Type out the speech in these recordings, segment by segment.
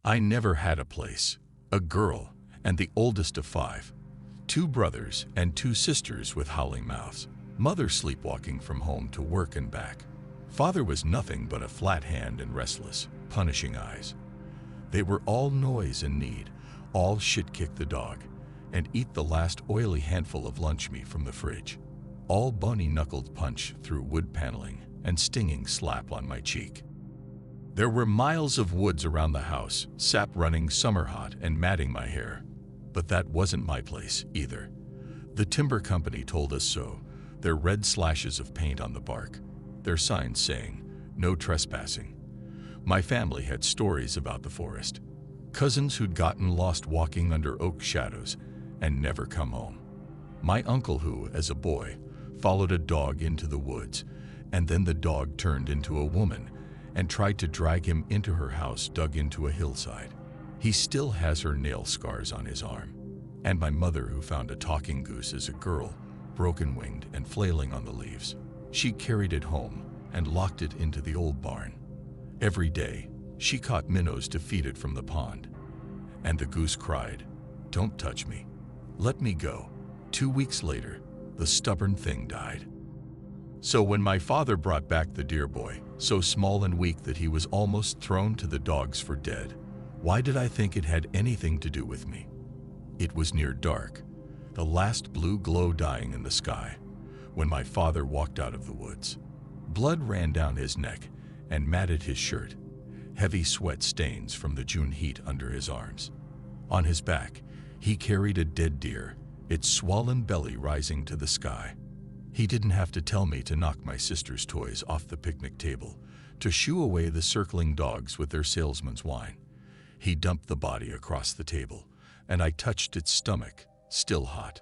I never had a place, a girl, and the oldest of 5. 2 brothers and 2 sisters with howling mouths. Mother sleepwalking from home to work and back. Father was nothing but a flat hand and restless, punishing eyes. They were all noise and need, all shit-kick the dog, and eat the last oily handful of lunch meat from the fridge. All bony-knuckled punch through wood paneling and stinging slap on my cheek. There were miles of woods around the house, sap running summer hot and matting my hair. But that wasn't my place, either. The timber company told us so, their red slashes of paint on the bark, their signs saying, "No trespassing." My family had stories about the forest. Cousins who'd gotten lost walking under oak shadows and never come home. My uncle who, as a boy, followed a dog into the woods, and then the dog turned into a woman and tried to drag him into her house dug into a hillside. He still has her nail scars on his arm. And my mother who found a talking goose as a girl, broken-winged and flailing on the leaves. She carried it home and locked it into the old barn. Every day, she caught minnows to feed it from the pond. And the goose cried, "Don't touch me. Let me go." 2 weeks later, the stubborn thing died. So when my father brought back the deer boy, so small and weak that he was almost thrown to the dogs for dead, why did I think it had anything to do with me? It was near dark, the last blue glow dying in the sky, when my father walked out of the woods. Blood ran down his neck and matted his shirt, heavy sweat stains from the June heat under his arms. On his back, he carried a dead deer, its swollen belly rising to the sky. He didn't have to tell me to knock my sister's toys off the picnic table, to shoo away the circling dogs with their salesman's wine. He dumped the body across the table, and I touched its stomach, still hot.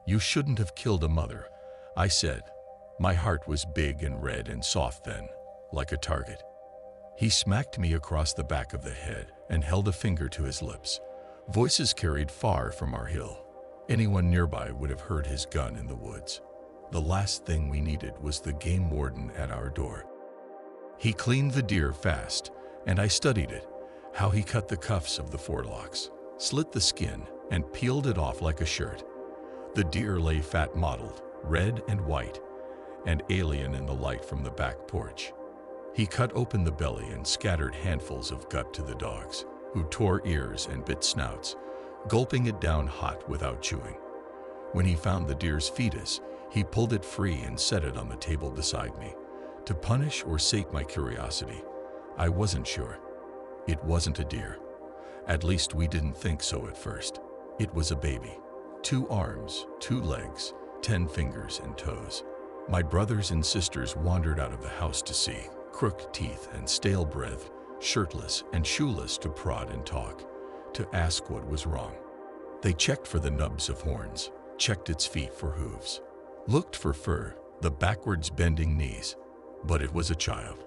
"You shouldn't have killed a mother," I said. My heart was big and red and soft then, like a target. He smacked me across the back of the head and held a finger to his lips. Voices carried far from our hill. Anyone nearby would have heard his gun in the woods. The last thing we needed was the game warden at our door. He cleaned the deer fast, and I studied it, how he cut the cuffs of the forelocks, slit the skin, and peeled it off like a shirt. The deer lay fat mottled, red and white, and alien in the light from the back porch. He cut open the belly and scattered handfuls of gut to the dogs, who tore ears and bit snouts, gulping it down hot without chewing. When he found the deer's fetus, he pulled it free and set it on the table beside me, to punish or sate my curiosity. I wasn't sure. It wasn't a deer. At least we didn't think so at first. It was a baby. 2 arms, 2 legs, 10 fingers and toes. My brothers and sisters wandered out of the house to see, crooked teeth and stale breath, shirtless and shoeless to prod and talk, to ask what was wrong. They checked for the nubs of horns, checked its feet for hooves, looked for fur, the backwards bending knees. But it was a child,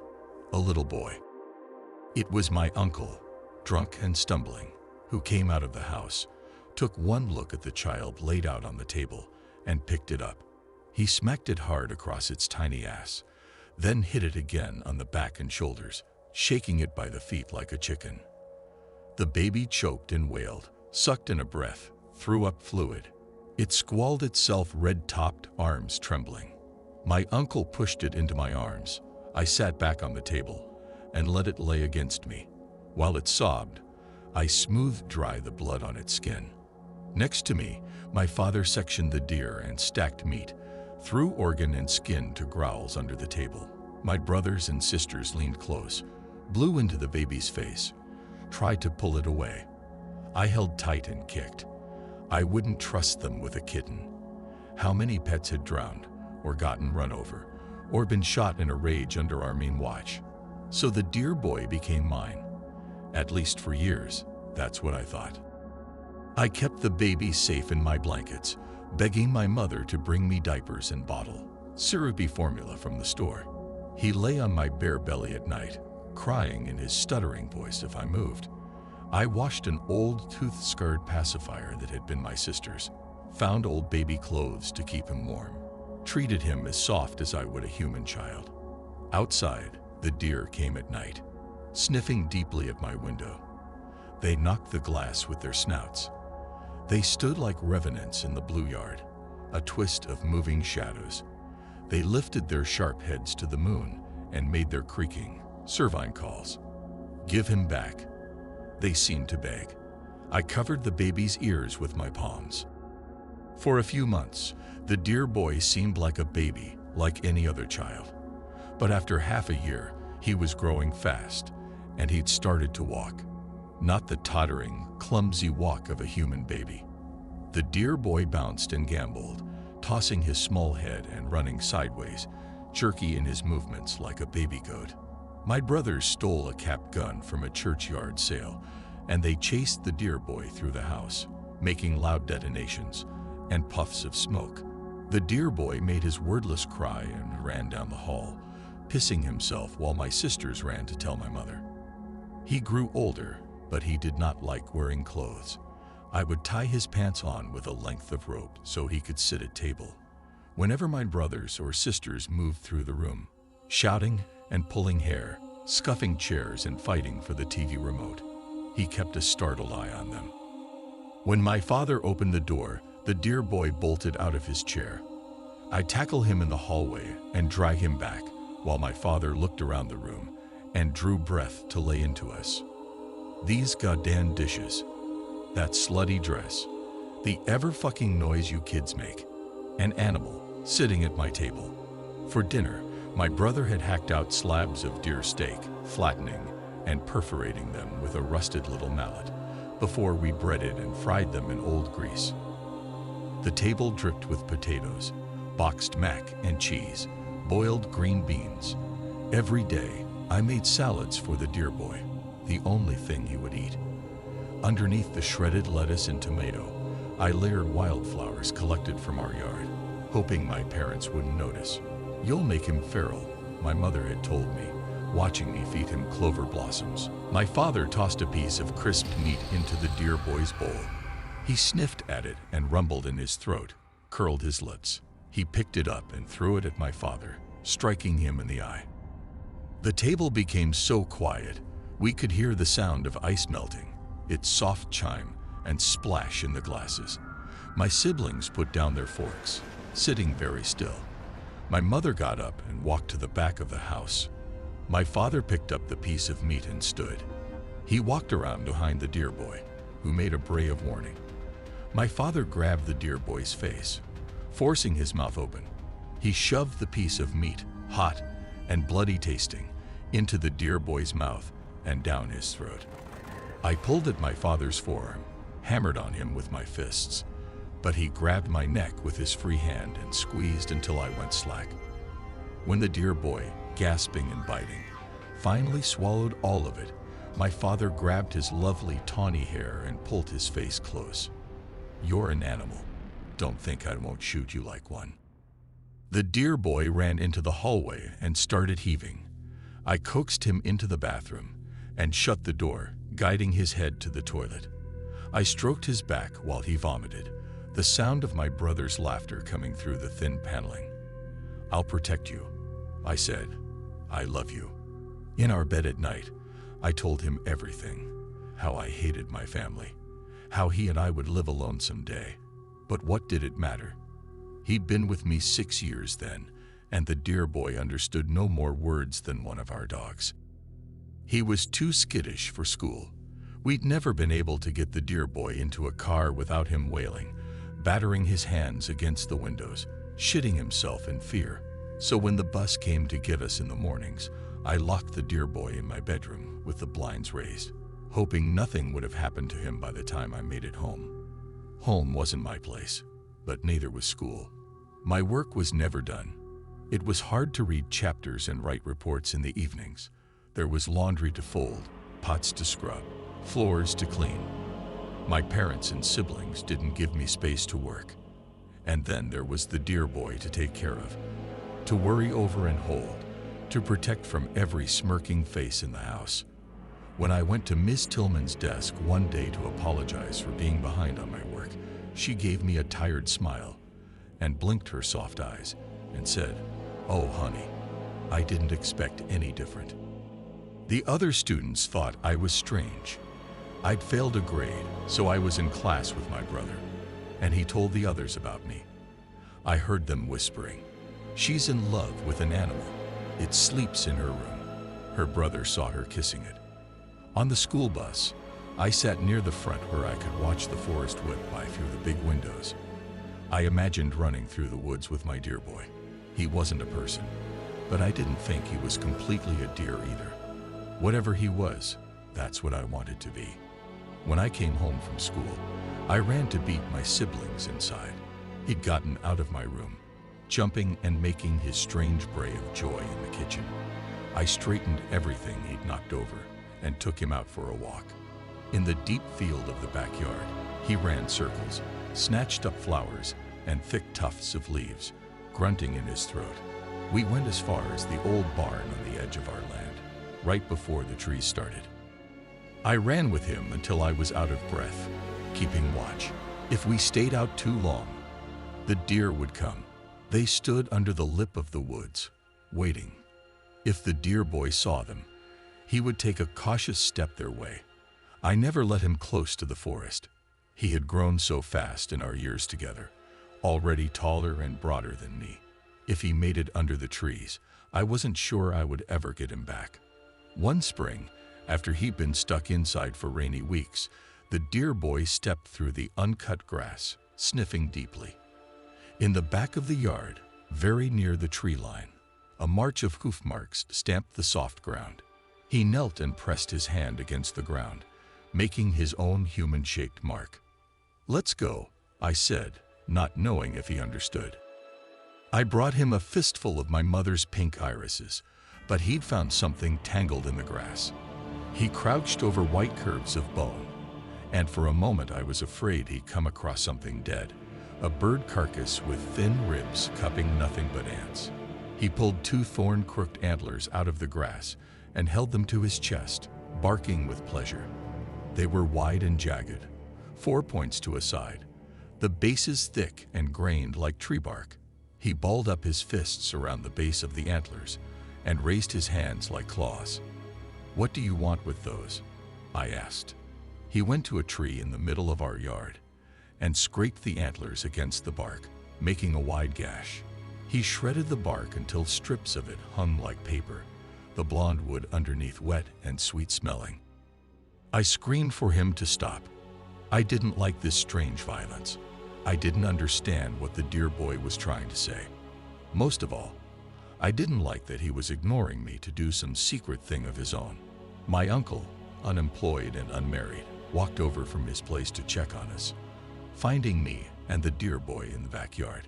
a little boy. It was my uncle, drunk and stumbling, who came out of the house, took one look at the child laid out on the table, and picked it up. He smacked it hard across its tiny ass, then hit it again on the back and shoulders, shaking it by the feet like a chicken. The baby choked and wailed, sucked in a breath, threw up fluid. It squalled itself, red-topped, arms trembling. My uncle pushed it into my arms. I sat back on the table and let it lay against me. While it sobbed, I smoothed dry the blood on its skin. Next to me, my father sectioned the deer and stacked meat, threw organ and skin to growls under the table. My brothers and sisters leaned close, blew into the baby's face, tried to pull it away. I held tight and kicked. I wouldn't trust them with a kitten. How many pets had drowned, or gotten run over, or been shot in a rage under our mean watch? So the deer boy became mine. At least for years, that's what I thought. I kept the baby safe in my blankets, begging my mother to bring me diapers and bottle, syrupy formula from the store. He lay on my bare belly at night, crying in his stuttering voice if I moved. I washed an old tooth-scarred pacifier that had been my sister's, found old baby clothes to keep him warm, treated him as soft as I would a human child. Outside, the deer came at night, sniffing deeply at my window. They knocked the glass with their snouts. They stood like revenants in the blue yard, a twist of moving shadows. They lifted their sharp heads to the moon and made their creaking, servine calls. "Give him back." They seemed to beg. I covered the baby's ears with my palms. For a few months, the dear boy seemed like a baby, like any other child. But after half a year, he was growing fast, and he'd started to walk. Not the tottering, clumsy walk of a human baby. The dear boy bounced and gamboled, tossing his small head and running sideways, jerky in his movements like a baby goat. My brothers stole a cap gun from a churchyard sale, and they chased the dear boy through the house, making loud detonations and puffs of smoke. The dear boy made his wordless cry and ran down the hall, pissing himself while my sisters ran to tell my mother. He grew older, but he did not like wearing clothes. I would tie his pants on with a length of rope so he could sit at table. Whenever my brothers or sisters moved through the room, shouting and pulling hair, scuffing chairs and fighting for the TV remote, he kept a startled eye on them. When my father opened the door, the dear boy bolted out of his chair. I'd tackle him in the hallway and drag him back while my father looked around the room and drew breath to lay into us. These goddamn dishes, that slutty dress, the ever-fucking noise you kids make, an animal sitting at my table. For dinner, my brother had hacked out slabs of deer steak, flattening and perforating them with a rusted little mallet before we breaded and fried them in old grease. The table dripped with potatoes, boxed mac and cheese, boiled green beans. Every day, I made salads for the dear boy, the only thing he would eat. Underneath the shredded lettuce and tomato, I layered wildflowers collected from our yard, hoping my parents wouldn't notice. "You'll make him feral," my mother had told me, watching me feed him clover blossoms. My father tossed a piece of crisp meat into the dear boy's bowl. He sniffed at it and rumbled in his throat, curled his lips. He picked it up and threw it at my father, striking him in the eye. The table became so quiet, we could hear the sound of ice melting, its soft chime and splash in the glasses. My siblings put down their forks, sitting very still. My mother got up and walked to the back of the house. My father picked up the piece of meat and stood. He walked around behind the dear boy, who made a bray of warning. My father grabbed the dear boy's face, forcing his mouth open. He shoved the piece of meat, hot and bloody tasting, into the dear boy's mouth and down his throat. I pulled at my father's forearm, hammered on him with my fists, but he grabbed my neck with his free hand and squeezed until I went slack. When the dear boy, gasping and biting, finally swallowed all of it, my father grabbed his lovely tawny hair and pulled his face close. "You're an animal. Don't think I won't shoot you like one." The dear boy ran into the hallway and started heaving. I coaxed him into the bathroom and shut the door, guiding his head to the toilet. I stroked his back while he vomited, the sound of my brother's laughter coming through the thin paneling. "I'll protect you," I said. "I love you." In our bed at night, I told him everything, how I hated my family, how he and I would live alone someday. But what did it matter? He'd been with me 6 years then, and the dear boy understood no more words than one of our dogs. He was too skittish for school. We'd never been able to get the dear boy into a car without him wailing, battering his hands against the windows, shitting himself in fear. So when the bus came to get us in the mornings, I locked the dear boy in my bedroom with the blinds raised, hoping nothing would have happened to him by the time I made it home. Home wasn't my place, but neither was school. My work was never done. It was hard to read chapters and write reports in the evenings. There was laundry to fold, pots to scrub, floors to clean. My parents and siblings didn't give me space to work. And then there was the dear boy to take care of, to worry over and hold, to protect from every smirking face in the house. When I went to Miss Tillman's desk one day to apologize for being behind on my work, she gave me a tired smile and blinked her soft eyes and said, "Oh, honey, I didn't expect any different." The other students thought I was strange. I'd failed a grade, so I was in class with my brother, and he told the others about me. I heard them whispering, "She's in love with an animal. It sleeps in her room." Her brother saw her kissing it. On the school bus, I sat near the front where I could watch the forest whip by through the big windows. I imagined running through the woods with my dear boy. He wasn't a person, but I didn't think he was completely a deer either. Whatever he was, that's what I wanted to be. When I came home from school, I ran to beat my siblings inside. He'd gotten out of my room, jumping and making his strange bray of joy in the kitchen. I straightened everything he'd knocked over and took him out for a walk. In the deep field of the backyard, he ran circles, snatched up flowers and thick tufts of leaves, grunting in his throat. We went as far as the old barn on the edge of our land, right before the trees started. I ran with him until I was out of breath, keeping watch. If we stayed out too long, the deer would come. They stood under the lip of the woods, waiting. If the deer boy saw them, he would take a cautious step their way. I never let him close to the forest. He had grown so fast in our years together, already taller and broader than me. If he made it under the trees, I wasn't sure I would ever get him back. One spring, after he'd been stuck inside for rainy weeks, the deer boy stepped through the uncut grass, sniffing deeply. In the back of the yard, very near the tree line, a march of hoof marks stamped the soft ground. He knelt and pressed his hand against the ground, making his own human-shaped mark. "Let's go," I said, not knowing if he understood. I brought him a fistful of my mother's pink irises, but he'd found something tangled in the grass. He crouched over white curves of bone, and for a moment I was afraid he'd come across something dead, a bird carcass with thin ribs cupping nothing but ants. He pulled 2 thorn-crooked antlers out of the grass and held them to his chest, barking with pleasure. They were wide and jagged, 4 points to a side, the bases thick and grained like tree bark. He balled up his fists around the base of the antlers and raised his hands like claws. "What do you want with those?" I asked. He went to a tree in the middle of our yard and scraped the antlers against the bark, making a wide gash. He shredded the bark until strips of it hung like paper, the blonde wood underneath wet and sweet-smelling. I screamed for him to stop. I didn't like this strange violence. I didn't understand what the deer boy was trying to say. Most of all, I didn't like that he was ignoring me to do some secret thing of his own. My uncle, unemployed and unmarried, walked over from his place to check on us, finding me and the deer boy in the backyard.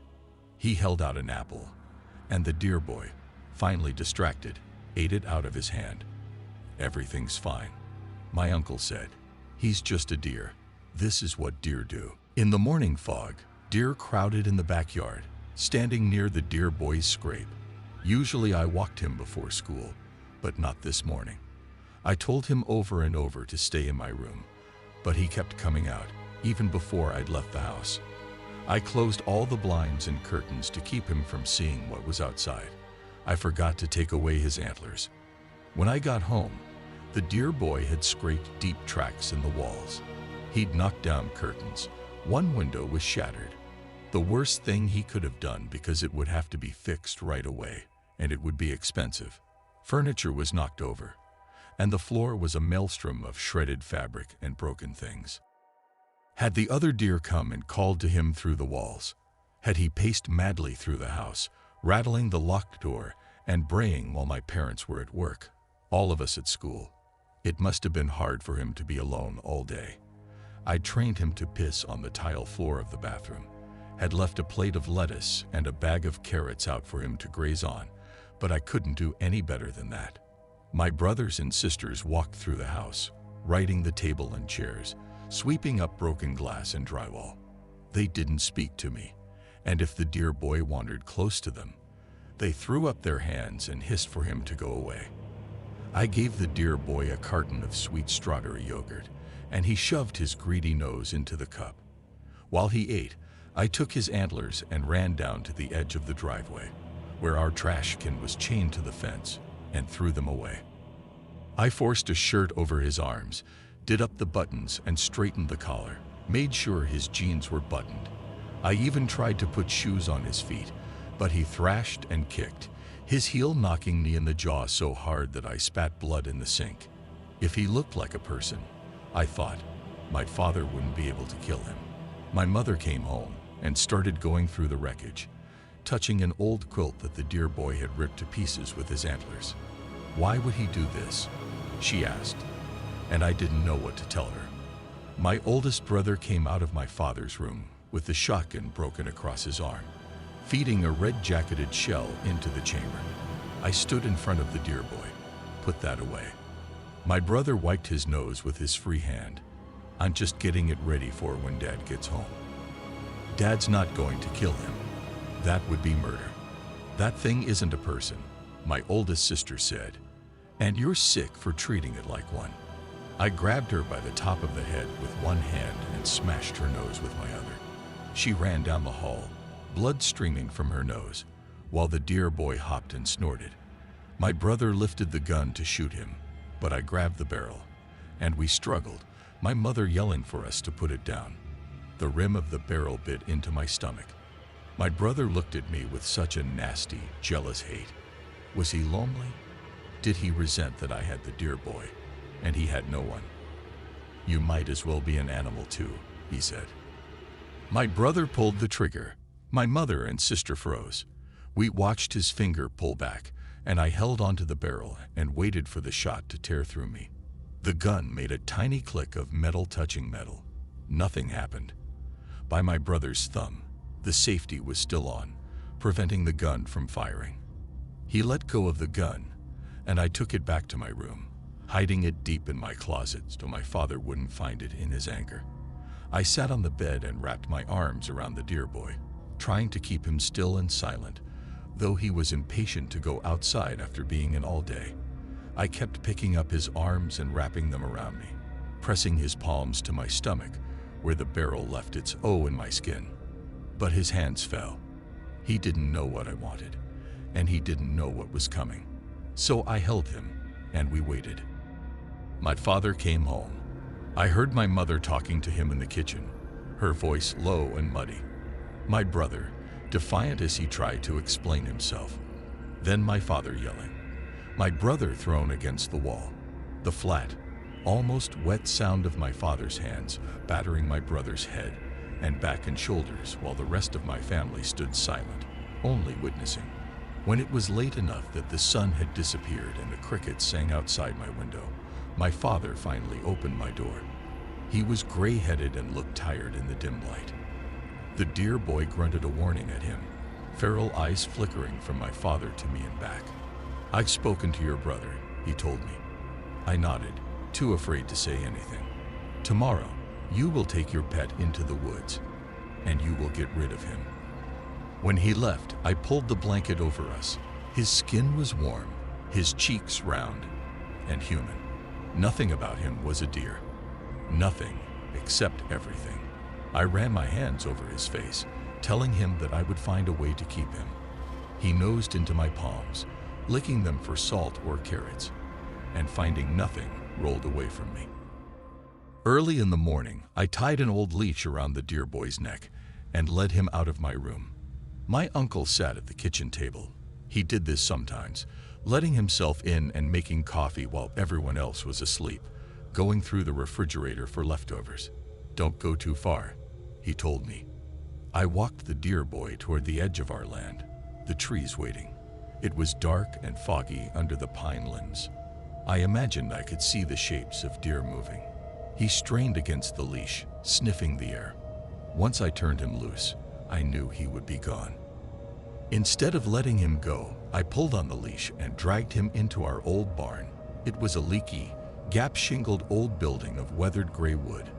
He held out an apple, and the deer boy, finally distracted, ate it out of his hand. "Everything's fine," my uncle said. "He's just a deer. This is what deer do." In the morning fog, deer crowded in the backyard, standing near the deer boy's scrape. Usually I walked him before school, but not this morning. I told him over and over to stay in my room, but he kept coming out, even before I'd left the house. I closed all the blinds and curtains to keep him from seeing what was outside. I forgot to take away his antlers. When I got home, the deer boy had scraped deep tracks in the walls. He'd knocked down curtains. One window was shattered. The worst thing he could have done because it would have to be fixed right away, and it would be expensive. Furniture was knocked over, and the floor was a maelstrom of shredded fabric and broken things. Had the other deer come and called to him through the walls? Had he paced madly through the house, rattling the locked door and braying while my parents were at work, all of us at school? It must have been hard for him to be alone all day. I trained him to piss on the tile floor of the bathroom, had left a plate of lettuce and a bag of carrots out for him to graze on, but I couldn't do any better than that. My brothers and sisters walked through the house, righting the table and chairs, sweeping up broken glass and drywall. They didn't speak to me, and if the deer boy wandered close to them, they threw up their hands and hissed for him to go away. I gave the deer boy a carton of sweet strawberry yogurt, and he shoved his greedy nose into the cup. While he ate, I took his antlers and ran down to the edge of the driveway, where our trash can was chained to the fence, and threw them away. I forced a shirt over his arms, did up the buttons and straightened the collar, made sure his jeans were buttoned. I even tried to put shoes on his feet, but he thrashed and kicked, his heel knocking me in the jaw so hard that I spat blood in the sink. If he looked like a person, I thought, my father wouldn't be able to kill him. My mother came home and started going through the wreckage, touching an old quilt that the dear boy had ripped to pieces with his antlers. Why would he do this? She asked, and I didn't know what to tell her. My oldest brother came out of my father's room with the shotgun broken across his arm, feeding a red-jacketed shell into the chamber. I stood in front of the dear boy. Put that away. My brother wiped his nose with his free hand. I'm just getting it ready for when Dad gets home. Dad's not going to kill him. That would be murder. That thing isn't a person, my oldest sister said, and you're sick for treating it like one. I grabbed her by the top of the head with one hand and smashed her nose with my other. She ran down the hall, blood streaming from her nose, while the dear boy hopped and snorted. My brother lifted the gun to shoot him, but I grabbed the barrel, and we struggled, my mother yelling for us to put it down. The rim of the barrel bit into my stomach. My brother looked at me with such a nasty, jealous hate. Was he lonely? Did he resent that I had the dear boy, and he had no one? You might as well be an animal too, he said. My brother pulled the trigger. My mother and sister froze. We watched his finger pull back, and I held onto the barrel and waited for the shot to tear through me. The gun made a tiny click of metal touching metal. Nothing happened. By my brother's thumb, the safety was still on, preventing the gun from firing. He let go of the gun, and I took it back to my room, hiding it deep in my closet so my father wouldn't find it in his anger. I sat on the bed and wrapped my arms around the dear boy, trying to keep him still and silent, though he was impatient to go outside after being in all day. I kept picking up his arms and wrapping them around me, pressing his palms to my stomach, where the barrel left its O in my skin. But his hands fell. He didn't know what I wanted, and he didn't know what was coming. So I held him, and we waited. My father came home. I heard my mother talking to him in the kitchen, her voice low and muddy. My brother, defiant as he tried to explain himself. Then my father yelling. My brother thrown against the wall. The flat, almost wet sound of my father's hands battering my brother's head and back and shoulders while the rest of my family stood silent, only witnessing. When it was late enough that the sun had disappeared and the crickets sang outside my window, my father finally opened my door. He was gray-headed and looked tired in the dim light. The dear boy grunted a warning at him, feral eyes flickering from my father to me and back. I've spoken to your brother, he told me. I nodded, too afraid to say anything. Tomorrow, you will take your pet into the woods, and you will get rid of him. When he left, I pulled the blanket over us. His skin was warm, his cheeks round and human. Nothing about him was a deer. Nothing except everything. I ran my hands over his face, telling him that I would find a way to keep him. He nosed into my palms, licking them for salt or carrots, and finding nothing, rolled away from me. Early in the morning, I tied an old leash around the dear boy's neck and led him out of my room. My uncle sat at the kitchen table. He did this sometimes, letting himself in and making coffee while everyone else was asleep, going through the refrigerator for leftovers. Don't go too far, he told me. I walked the dear boy toward the edge of our land, the trees waiting. It was dark and foggy under the pine limbs. I imagined I could see the shapes of deer moving. He strained against the leash, sniffing the air. Once I turned him loose, I knew he would be gone. Instead of letting him go, I pulled on the leash and dragged him into our old barn. It was a leaky, gap-shingled old building of weathered gray wood.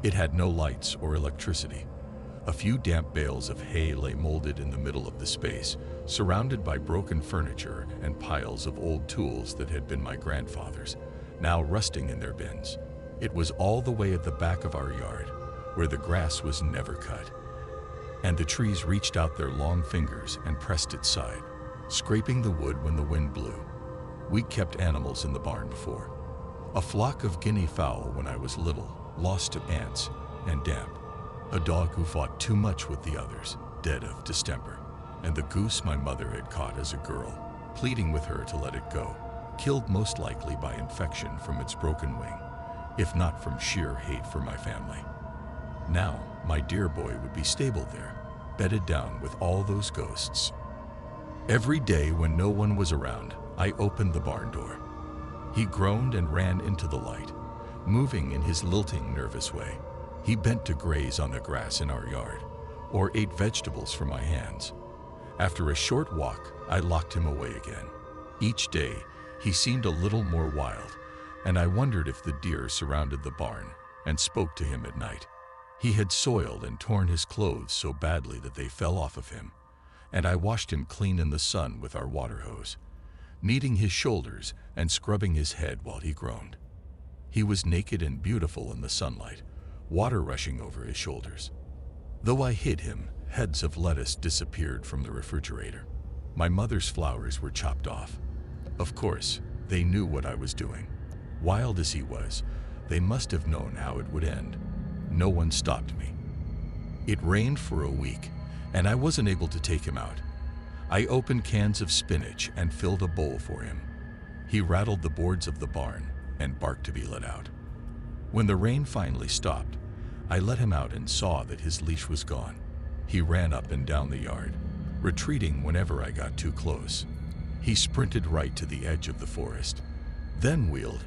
It had no lights or electricity. A few damp bales of hay lay molded in the middle of the space, surrounded by broken furniture and piles of old tools that had been my grandfather's, now rusting in their bins. It was all the way at the back of our yard, where the grass was never cut, and the trees reached out their long fingers and pressed its side, scraping the wood when the wind blew. We kept animals in the barn before. A flock of guinea fowl when I was little, lost to ants and damp. A dog who fought too much with the others, dead of distemper. And the goose my mother had caught as a girl, pleading with her to let it go, killed most likely by infection from its broken wing, if not from sheer hate for my family. Now, my dear boy would be stabled there, bedded down with all those ghosts. Every day when no one was around, I opened the barn door. He groaned and ran into the light, moving in his lilting, nervous way. He bent to graze on the grass in our yard, or ate vegetables from my hands. After a short walk, I locked him away again. Each day, he seemed a little more wild, and I wondered if the deer surrounded the barn and spoke to him at night. He had soiled and torn his clothes so badly that they fell off of him, and I washed him clean in the sun with our water hose, kneading his shoulders and scrubbing his head while he groaned. He was naked and beautiful in the sunlight, water rushing over his shoulders. Though I hid him, heads of lettuce disappeared from the refrigerator. My mother's flowers were chopped off. Of course, they knew what I was doing. Wild as he was, they must have known how it would end. No one stopped me. It rained for a week, and I wasn't able to take him out. I opened cans of spinach and filled a bowl for him. He rattled the boards of the barn and barked to be let out. When the rain finally stopped, I let him out and saw that his leash was gone. He ran up and down the yard, retreating whenever I got too close. He sprinted right to the edge of the forest, then wheeled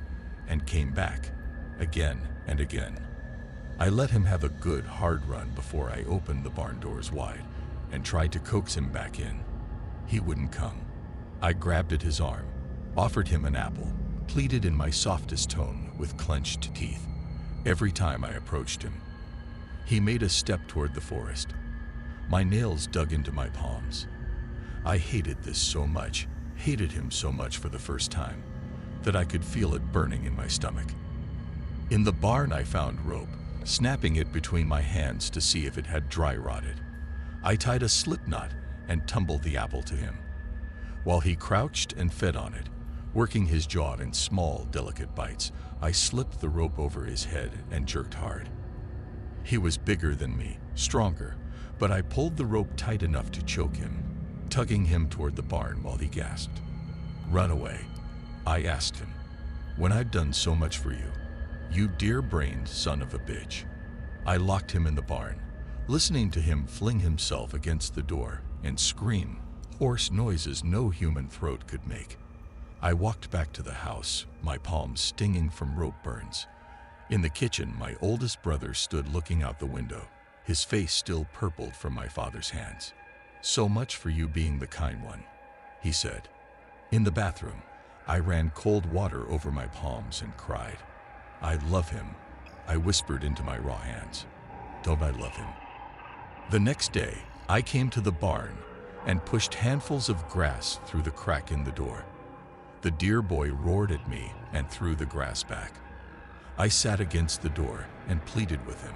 and came back, again and again. I let him have a good hard run before I opened the barn doors wide and tried to coax him back in. He wouldn't come. I grabbed at his arm, offered him an apple, pleaded in my softest tone with clenched teeth. Every time I approached him, he made a step toward the forest. My nails dug into my palms. I hated this so much, hated him so much for the first time, that I could feel it burning in my stomach. In the barn I found rope, snapping it between my hands to see if it had dry rotted. I tied a slip knot and tumbled the apple to him. While he crouched and fed on it, working his jaw in small, delicate bites, I slipped the rope over his head and jerked hard. He was bigger than me, stronger, but I pulled the rope tight enough to choke him, tugging him toward the barn while he gasped. "Run away," I asked him. "When I've done so much for you, you dear-brained son of a bitch." I locked him in the barn, listening to him fling himself against the door and scream, hoarse noises no human throat could make. I walked back to the house, my palms stinging from rope burns. In the kitchen, my oldest brother stood looking out the window, his face still purpled from my father's hands. "So much for you being the kind one," he said. In the bathroom, I ran cold water over my palms and cried. "I love him," I whispered into my raw hands. "Don't I love him?" The next day, I came to the barn and pushed handfuls of grass through the crack in the door. The dear boy roared at me and threw the grass back. I sat against the door and pleaded with him.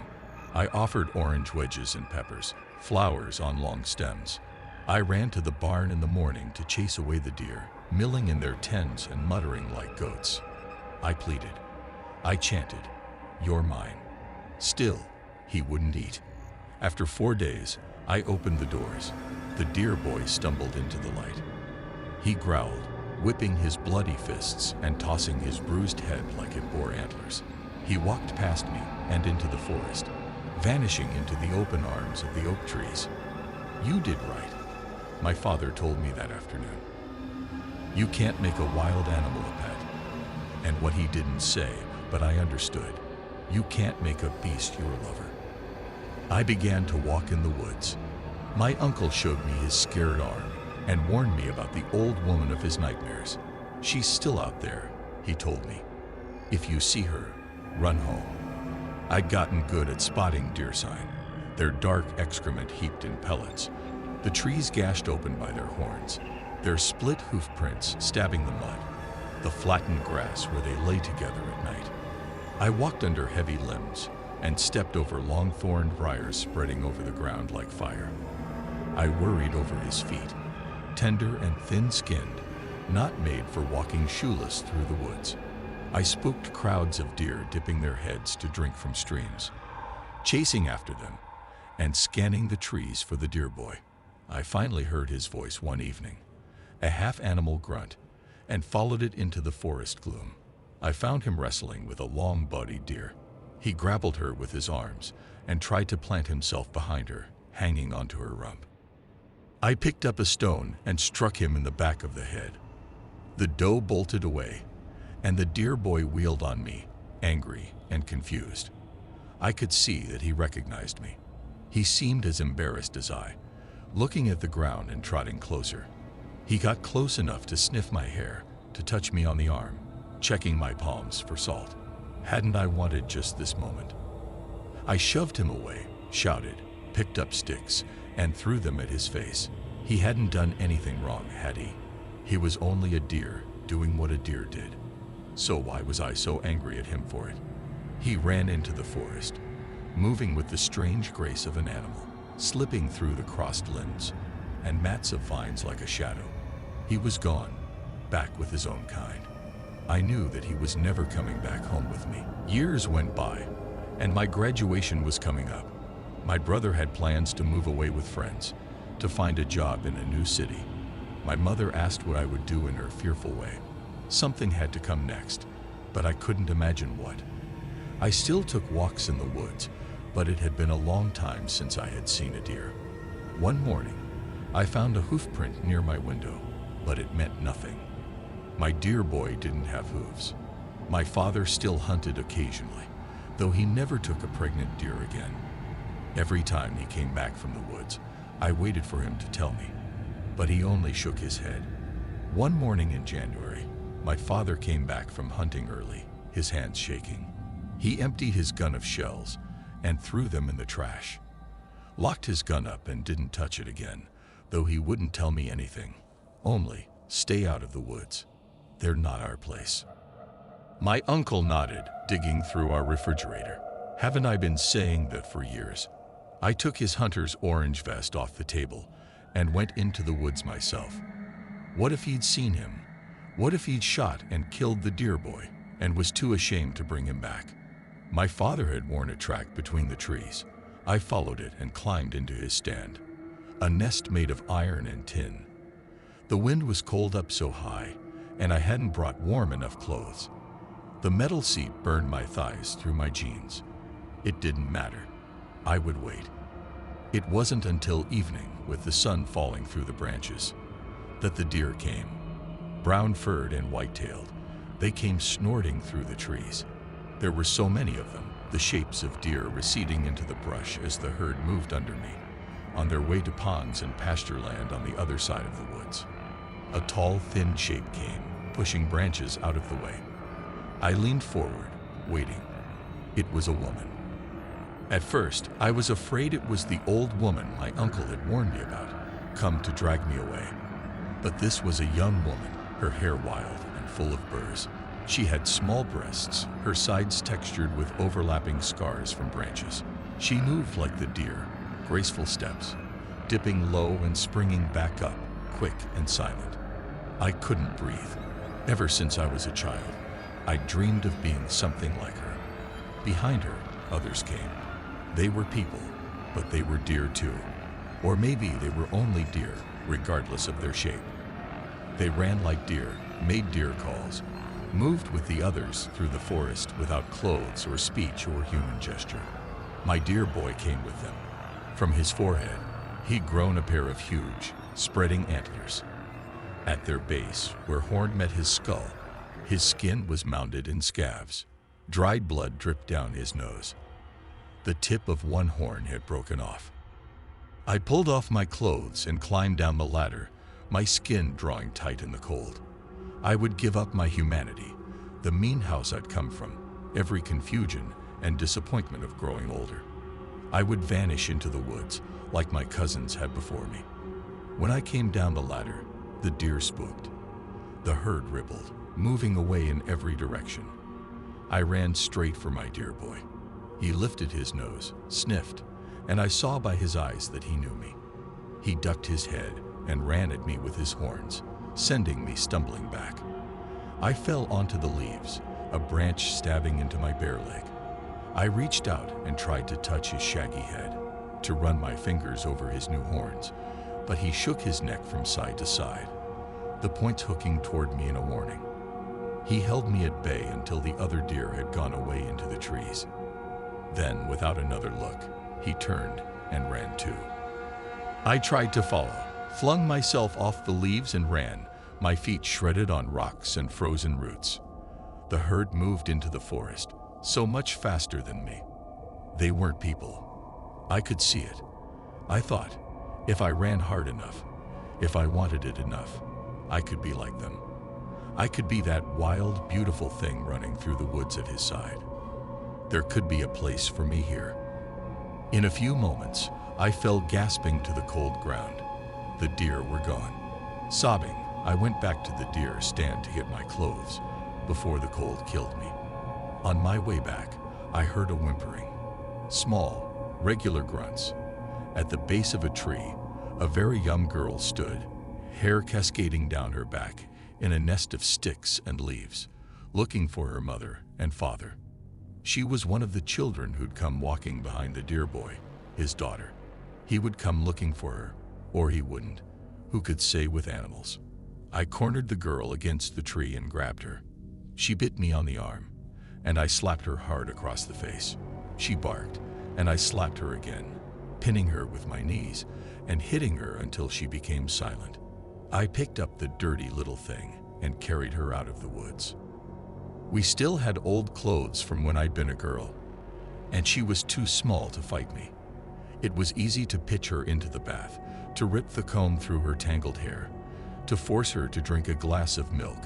I offered orange wedges and peppers, flowers on long stems. I ran to the barn in the morning to chase away the deer, milling in their tens and muttering like goats. I pleaded. I chanted, "You're mine." Still, he wouldn't eat. After 4 days, I opened the doors. The dear boy stumbled into the light. He growled, whipping his bloody fists and tossing his bruised head like it bore antlers. He walked past me and into the forest, vanishing into the open arms of the oak trees. "You did right," my father told me that afternoon. "You can't make a wild animal a pet." And what he didn't say, but I understood, you can't make a beast your lover. I began to walk in the woods. My uncle showed me his scared arm and warned me about the old woman of his nightmares. "She's still out there," he told me. "If you see her, run home." I'd gotten good at spotting deer sign, their dark excrement heaped in pellets, the trees gashed open by their horns, their split hoof prints stabbing the mud, the flattened grass where they lay together at night. I walked under heavy limbs and stepped over long-thorned briars spreading over the ground like fire. I worried over his feet, tender and thin-skinned, not made for walking shoeless through the woods. I spooked crowds of deer dipping their heads to drink from streams, chasing after them and scanning the trees for the deer boy. I finally heard his voice one evening, a half-animal grunt, and followed it into the forest gloom. I found him wrestling with a long-bodied deer. He grappled her with his arms and tried to plant himself behind her, hanging onto her rump. I picked up a stone and struck him in the back of the head. The doe bolted away, and the deer boy wheeled on me, angry and confused. I could see that he recognized me. He seemed as embarrassed as I, looking at the ground and trotting closer. He got close enough to sniff my hair, to touch me on the arm, checking my palms for salt. Hadn't I wanted just this moment? I shoved him away, shouted, picked up sticks, and threw them at his face. He hadn't done anything wrong, had he? He was only a deer doing what a deer did. So why was I so angry at him for it? He ran into the forest, moving with the strange grace of an animal, slipping through the crossed limbs and mats of vines like a shadow. He was gone, back with his own kind. I knew that he was never coming back home with me. Years went by, and my graduation was coming up. My brother had plans to move away with friends, to find a job in a new city. My mother asked what I would do in her fearful way. Something had to come next, but I couldn't imagine what. I still took walks in the woods, but it had been a long time since I had seen a deer. One morning, I found a hoof print near my window, but it meant nothing. My deer boy didn't have hooves. My father still hunted occasionally, though he never took a pregnant deer again. Every time he came back from the woods, I waited for him to tell me, but he only shook his head. One morning in January, my father came back from hunting early, his hands shaking. He emptied his gun of shells and threw them in the trash, locked his gun up and didn't touch it again, though he wouldn't tell me anything. Only, stay out of the woods. They're not our place. My uncle nodded, digging through our refrigerator. Haven't I been saying that for years? I took his hunter's orange vest off the table and went into the woods myself. What if he'd seen him? What if he'd shot and killed the deer boy and was too ashamed to bring him back? My father had worn a track between the trees. I followed it and climbed into his stand, a nest made of iron and tin. The wind was cold up so high, and I hadn't brought warm enough clothes. The metal seat burned my thighs through my jeans. It didn't matter. I would wait. It wasn't until evening, with the sun falling through the branches, that the deer came. Brown-furred and white-tailed, they came snorting through the trees. There were so many of them, the shapes of deer receding into the brush as the herd moved under me, on their way to ponds and pasture land on the other side of the woods. A tall, thin shape came, pushing branches out of the way. I leaned forward, waiting. It was a woman. At first, I was afraid it was the old woman my uncle had warned me about, come to drag me away. But this was a young woman, her hair wild and full of burrs. She had small breasts, her sides textured with overlapping scars from branches. She moved like the deer, graceful steps, dipping low and springing back up, quick and silent. I couldn't breathe. Ever since I was a child, I dreamed of being something like her. Behind her, others came. They were people, but they were deer too. Or maybe they were only deer, regardless of their shape. They ran like deer, made deer calls, moved with the others through the forest without clothes or speech or human gesture. My deer boy came with them. From his forehead, he'd grown a pair of huge, spreading antlers. At their base, where horn met his skull, his skin was mounded in scabs. Dried blood dripped down his nose. The tip of one horn had broken off. I pulled off my clothes and climbed down the ladder, my skin drawing tight in the cold. I would give up my humanity, the mean house I'd come from, every confusion and disappointment of growing older. I would vanish into the woods like my cousins had before me. When I came down the ladder, the deer spooked. The herd rippled, moving away in every direction. I ran straight for my deer boy. He lifted his nose, sniffed, and I saw by his eyes that he knew me. He ducked his head and ran at me with his horns, sending me stumbling back. I fell onto the leaves, a branch stabbing into my bare leg. I reached out and tried to touch his shaggy head, to run my fingers over his new horns, but he shook his neck from side to side, the points hooking toward me in a warning. He held me at bay until the other deer had gone away into the trees. Then, without another look, he turned and ran too. I tried to follow, flung myself off the leaves and ran, my feet shredded on rocks and frozen roots. The herd moved into the forest, so much faster than me. They weren't people. I could see it. I thought, if I ran hard enough, if I wanted it enough, I could be like them. I could be that wild, beautiful thing running through the woods at his side. There could be a place for me here. In a few moments, I fell gasping to the cold ground. The deer were gone. Sobbing, I went back to the deer stand to get my clothes before the cold killed me. On my way back, I heard a whimpering. Small, regular grunts. At the base of a tree, a very young girl stood, hair cascading down her back in a nest of sticks and leaves, looking for her mother and father. She was one of the children who'd come walking behind the deer boy, his daughter. He would come looking for her, or he wouldn't. Who could say with animals? I cornered the girl against the tree and grabbed her. She bit me on the arm, and I slapped her hard across the face. She barked, and I slapped her again, pinning her with my knees and hitting her until she became silent. I picked up the dirty little thing and carried her out of the woods. We still had old clothes from when I'd been a girl, and she was too small to fight me. It was easy to pitch her into the bath, to rip the comb through her tangled hair, to force her to drink a glass of milk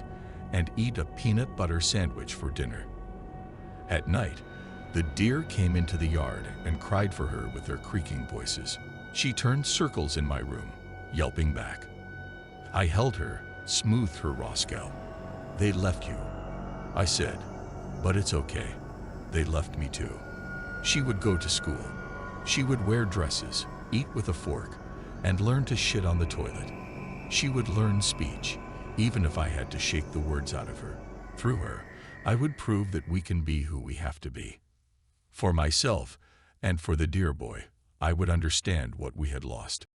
and eat a peanut butter sandwich for dinner. At night, the deer came into the yard and cried for her with their creaking voices. She turned circles in my room, yelping back. I held her, smoothed her raw scalp. They left you, I said, but it's okay. They left me too. She would go to school. She would wear dresses, eat with a fork, and learn to shit on the toilet. She would learn speech, even if I had to shake the words out of her. Through her, I would prove that we can be who we have to be. For myself, and for the deer boy, I would understand what we had lost.